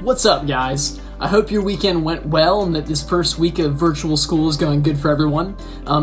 What's up, guys? I hope your weekend went well and that this first week of virtual school is going good for everyone.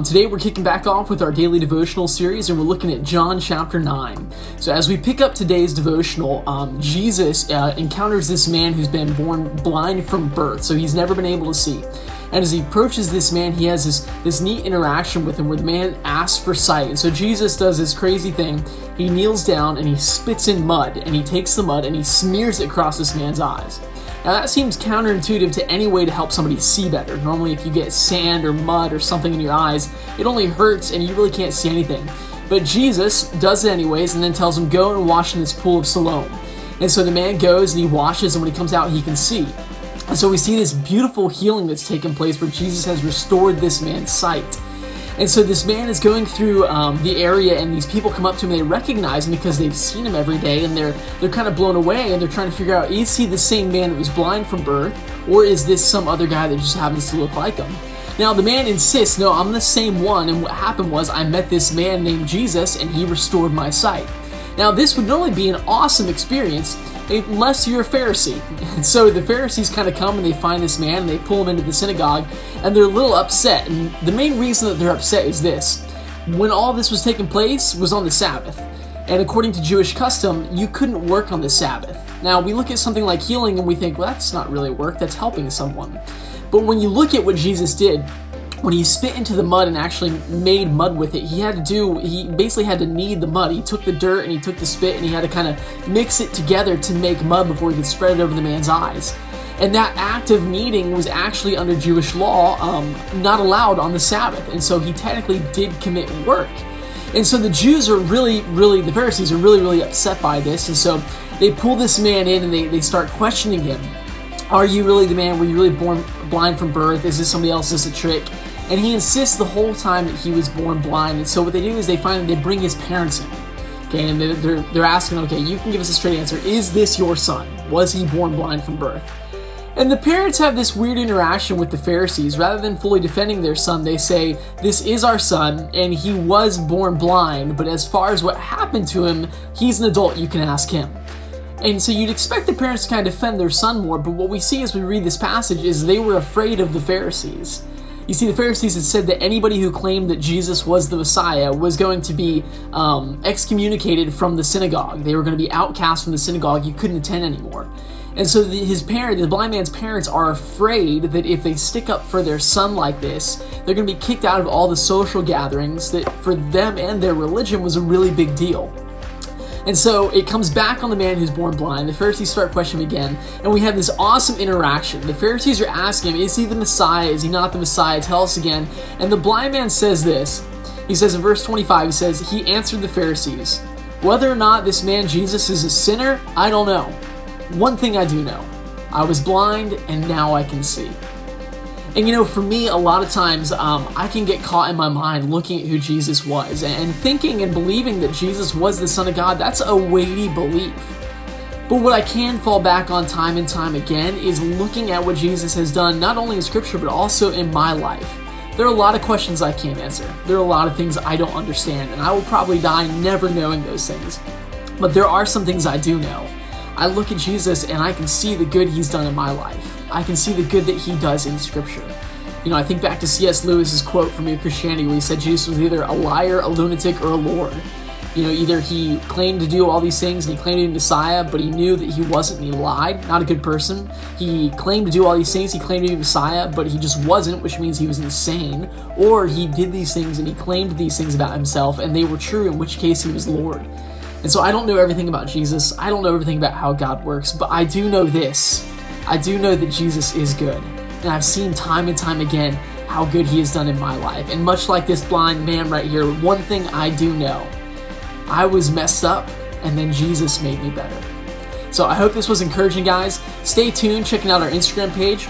Today we're kicking back off with our daily devotional series and we're looking at John chapter 9. So as we pick up today's devotional, Jesus encounters this man who's been born blind from birth, so he's never been able to see. And as he approaches this man, he has this neat interaction with him where the man asks for sight. And so Jesus does this crazy thing. He kneels down and he spits in mud, and he takes the mud and he smears it across this man's eyes. Now that seems counterintuitive to any way to help somebody see better. Normally if you get sand or mud or something in your eyes, it only hurts and you really can't see anything. But Jesus does it anyways and then tells him, go and wash in this pool of Siloam. And so the man goes and he washes, and when he comes out he can see. And so we see this beautiful healing that's taken place where Jesus has restored this man's sight. And so this man is going through the area, and these people come up to him and they recognize him because they've seen him every day, and they're kind of blown away, and they're trying to figure out, is he the same man that was blind from birth, or is this some other guy that just happens to look like him? Now the man insists, no, I'm the same one, and what happened was I met this man named Jesus and he restored my sight. Now this would normally be an awesome experience unless you're a Pharisee. And so the Pharisees kind of come and they find this man and they pull him into the synagogue, and they're a little upset. And the main reason that they're upset is this: when all this was taking place was on the Sabbath. And according to Jewish custom, you couldn't work on the Sabbath. Now we look at something like healing and we think, well, that's not really work, that's helping someone. But when you look at what Jesus did, when he spit into the mud and actually made mud with it, he basically had to knead the mud. He took the dirt and he took the spit and he had to kind of mix it together to make mud before he could spread it over the man's eyes. And that act of kneading was actually under Jewish law not allowed on the Sabbath. And so he technically did commit work. And so the Jews are the Pharisees are really upset by this. And so they pull this man in and they start questioning him. Are you really the man? Were you really born blind from birth? Is this somebody else? Is this a trick? And he insists the whole time that he was born blind. And so what they do is they bring his parents in. Okay, and they're asking, okay, you can give us a straight answer. Is this your son? Was he born blind from birth? And the parents have this weird interaction with the Pharisees. Rather than fully defending their son, they say, this is our son, and he was born blind, but as far as what happened to him, he's an adult, you can ask him. And so you'd expect the parents to kind of defend their son more, but what we see as we read this passage is they were afraid of the Pharisees. You see, the Pharisees had said that anybody who claimed that Jesus was the Messiah was going to be excommunicated from the synagogue. They were going to be outcast from the synagogue. You couldn't attend anymore. And so the blind man's parents are afraid that if they stick up for their son like this, they're going to be kicked out of all the social gatherings that for them and their religion was a really big deal. And so it comes back on the man who's born blind. The Pharisees start questioning him again, and we have this awesome interaction. The Pharisees are asking him, is he the Messiah? Is he not the Messiah? Tell us again. And the blind man says this. He says in verse 25, he says, he answered the Pharisees, whether or not this man Jesus is a sinner, I don't know. One thing I do know, I was blind and now I can see. And you know, for me, a lot of times, I can get caught in my mind looking at who Jesus was and thinking and believing that Jesus was the Son of God. That's a weighty belief. But what I can fall back on time and time again is looking at what Jesus has done, not only in Scripture, but also in my life. There are a lot of questions I can't answer. There are a lot of things I don't understand, and I will probably die never knowing those things. But there are some things I do know. I look at Jesus and I can see the good he's done in my life. I can see the good that he does in Scripture. You know, I think back to C.S. Lewis's quote from Mere Christianity where he said Jesus was either a liar, a lunatic, or a Lord. You know, either he claimed to do all these things and he claimed to be Messiah, but he knew that he wasn't and he lied, not a good person. He claimed to do all these things, he claimed to be Messiah, but he just wasn't, which means he was insane. Or he did these things and he claimed these things about himself and they were true, in which case he was Lord. And so I don't know everything about Jesus, I don't know everything about how God works, but I do know this. I do know that Jesus is good. And I've seen time and time again how good he has done in my life. And much like this blind man right here, one thing I do know, I was messed up and then Jesus made me better. So I hope this was encouraging, guys. Stay tuned, checking out our Instagram page.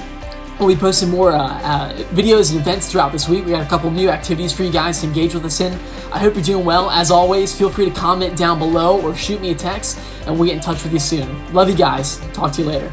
We'll be posting more videos and events throughout this week. We got a couple new activities for you guys to engage with us in. I hope you're doing well. As always, feel free to comment down below or shoot me a text, and we'll get in touch with you soon. Love you guys. Talk to you later.